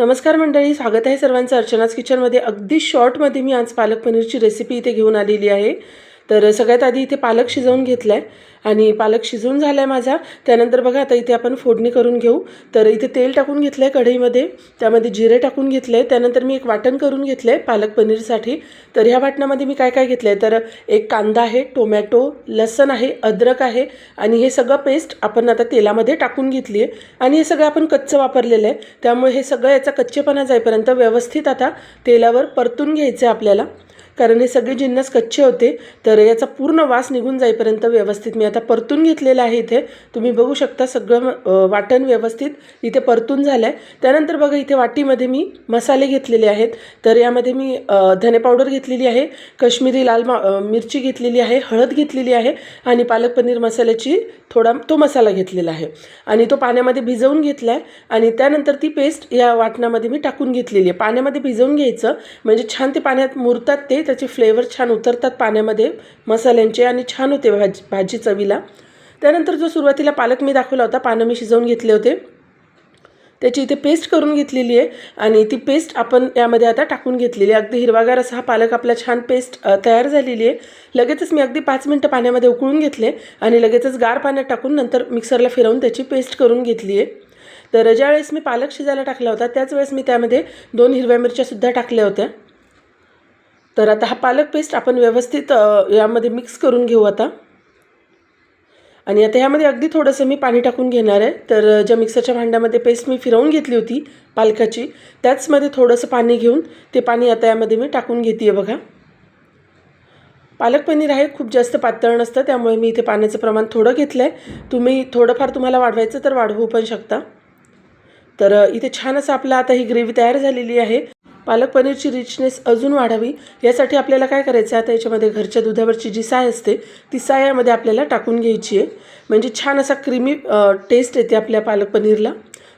नमस्कार मंडळी, स्वागत आहे सर्वांचं अर्चनाज किचनमध्ये। अगदी शॉर्टमध्ये मी आज पालक पनीरची रेसिपी इथे घेऊन आलेली आहे। तर सगळ्यात आधी इथे पालक शिजवून घेतलाय आणि पालक शिजून झालाय माझा। त्यानंतर बघा आता इथे आपण फोडणी करून घेऊ। तर इथे तेल टाकून घेतलंय कढईमध्ये, त्यामध्ये जिरे टाकून घेतले। त्यानंतर मी एक वाटण करून घेतलंय पालक पनीरसाठी। तर ह्या वाटणामध्ये मी काय काय घेतलंय तर एक कांदा आहे, टोमॅटो, लसूण आहे, अद्रक आहे आणि हे सगळं पेस्ट आपण आता तेलामध्ये टाकून घेतली आहे। आणि हे सगळं आपण कच्चं वापरलेलं आहे, त्यामुळे हे सगळं याचा कच्चेपणा जाईपर्यंत व्यवस्थित आता तेलावर परतून घ्यायचं आहे आपल्याला, कारण हे सगळे जिन्नस कच्चे होते। तर याचा पूर्ण वास निघून जाईपर्यंत व्यवस्थित मी आता परतून घेतलेलं आहे। इथे तुम्ही बघू शकता सगळं वाटण व्यवस्थित इथे परतून झालं आहे। त्यानंतर बघा इथे वाटीमध्ये मी मसाले घेतलेले आहेत। तर यामध्ये मी धने पावडर घेतलेली आहे, काश्मीरी लाल मिरची घेतलेली आहे, हळद घेतलेली आहे आणि पालक पनीर मसाल्याची थोडा तो मसाला घेतलेला आहे आणि तो पाण्यामध्ये भिजवून घेतला आहे। आणि त्यानंतर ती पेस्ट या वाटणामध्ये मी टाकून घेतलेली आहे। पाण्यामध्ये भिजवून घ्यायचं म्हणजे छान ते पाण्यात मुरतात, त्याचे फ्लेवर छान उतरतात पाण्यामध्ये मसाल्यांचे आणि छान होते भाजी चवीला। त्यानंतर जो सुरुवातीला पालक मी दाखवला होता, पानं मी शिजवून घेतले होते, त्याची इथे पेस्ट करून घेतलेली आहे आणि ती पेस्ट आपण यामध्ये आता टाकून घेतलेली आहे। अगदी हिरवागार असा हा पालक आपला छान पेस्ट तयार झालेली आहे। लगेचच मी अगदी 5 मिनिटं पाण्यामध्ये उकळून घेतले आणि लगेचच गार पाण्यात टाकून नंतर मिक्सरला फिरवून त्याची पेस्ट करून घेतली आहे। तर ज्यावेळेस मी पालक शिजायला टाकला होता त्याच वेळेस मी त्यामध्ये 2 हिरव्या मिरच्यासुद्धा टाकल्या होत्या। तर आता हा पालक पेस्ट आपण व्यवस्थित यामध्ये मिक्स करून घेऊ आता। आणि आता यामध्ये अगदी थोडंसं मी पाणी टाकून घेणार आहे। तर ज्या मिक्सरच्या भांड्यामध्ये पेस्ट मी फिरवून घेतली होती पालकाची, त्याचमध्ये थोडंसं पाणी घेऊन ते पाणी आता यामध्ये मी टाकून घेते आहे। बघा, पालक पनीर आहे खूप जास्त पातळ नसतं, त्यामुळे मी इथे पाण्याचं प्रमाण थोडं घेतलं आहे। तुम्ही थोडंफार तुम्हाला वाढवायचं तर वाढवू पण शकता। तर इथे छान असं आपलं आता ही ग्रेव्ही तयार झालेली आहे। पालक पनीरची रिचनेस अजून वाढावी यासाठी आपल्याला काय करायचं आहे, आता याच्यामध्ये घरच्या दुधावरची जी साय असते ती साय यामध्ये आपल्याला टाकून घ्यायची आहे, म्हणजे छान असा क्रीमी टेस्ट येते आपल्या पालक पनीरला।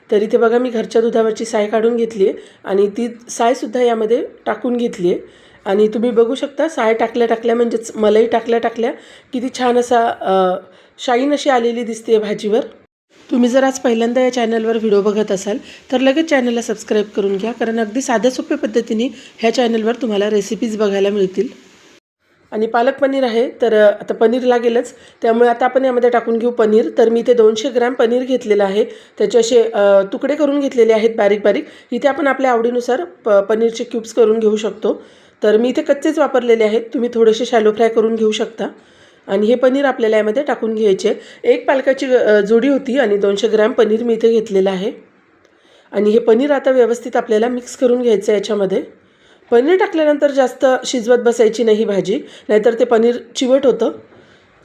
तर इथे बघा मी घरच्या दुधावरची साय काढून घेतली आहे आणि ती सायसुद्धा यामध्ये टाकून घेतली आहे। आणि तुम्ही बघू शकता साय टाकल्या म्हणजेच मलाई टाकल्या किती छान असा शाईन अशी आलेली दिसते भाजीवर। तुम्ही जर आज पहिल्यांदा या चॅनलवर व्हिडिओ बघत असाल तर लगेच चॅनलला सबस्क्राईब करून घ्या, कारण अगदी साध्या सोप्या पद्धतीने ह्या चॅनलवर तुम्हाला रेसिपीज बघायला मिळतील। आणि पालक पनीर आहे तर आता पनीर लागेलच, त्यामुळे आता आपण यामध्ये टाकून घेऊ पनीर। तर मी इथे 200 ग्रॅम पनीर घेतलेलं आहे, त्याचे असे तुकडे करून घेतलेले आहेत बारीक बारीक। इथे आपण आपल्या आवडीनुसार पनीरचे क्यूब्स करून घेऊ शकतो। तर मी इथे कच्चेच वापरलेले आहेत, तुम्ही थोडेसे शॅलो फ्राय करून घेऊ शकता। आणि हे पनीर आपल्याला यामध्ये टाकून घ्यायचे। एक पालकाची जोडी होती आणि 200 ग्रॅम पनीर मी इथे घेतलेलं आहे। आणि हे पनीर आता व्यवस्थित आपल्याला मिक्स करून घ्यायचं आहे याच्यामध्ये। पनीर टाकल्यानंतर जास्त शिजवत बसायची नाही भाजी, नाहीतर ते पनीर चिवट होतं,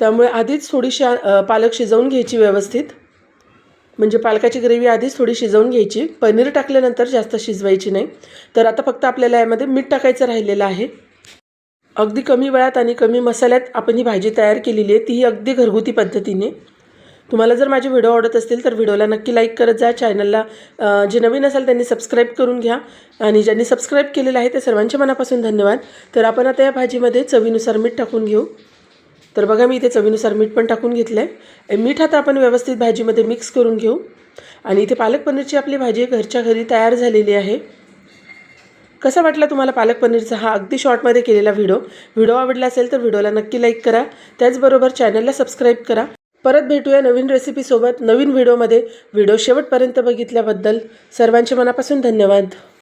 त्यामुळे आधीच थोडीशी पालक शिजवून घ्यायची व्यवस्थित, म्हणजे पालकाची ग्रेव्ही आधीच थोडी शिजवून घ्यायची, पनीर टाकल्यानंतर जास्त शिजवायची नाही। तर आता फक्त आपल्याला यामध्ये मीठ टाकायचं राहिलेलं आहे। अगदी कमी वेळात आणि कमी मसाल्यात आपण ही भाजी तयार केलेली आहे, तीही अगदी घरगुती पद्धतीने। तुम्हाला जर माझे व्हिडिओ आवडत असतील तर व्हिडिओला नक्की लाईक करत जा। चॅनलला जे नवीन असाल त्यांनी सबस्क्राईब करून घ्या आणि ज्यांनी सबस्क्राईब केलेलं आहे ते सर्वांचे मनापासून धन्यवाद। तर आपण आता या भाजीमध्ये चवीनुसार मीठ टाकून घेऊ। तर बघा मी इथे चवीनुसार मीठ पण टाकून घेतलं आहे। मीठ आता आपण व्यवस्थित भाजीमध्ये मिक्स करून घेऊ। आणि इथे पालक पनीरची आपली भाजी घरच्या घरी तयार झालेली आहे। कसा वाटला तुम्हाला पालक पनीरचा हा अगदी शॉर्टमध्ये केलेला व्हिडिओ आवडला असेल तर व्हिडिओला नक्की लाईक करा, त्याचबरोबर चॅनलला सबस्क्राईब करा। परत भेटूया नवीन रेसिपीसोबत नवीन व्हिडिओमध्ये। व्हिडिओ शेवटपर्यंत बघितल्याबद्दल सर्वांचे मनापासून धन्यवाद।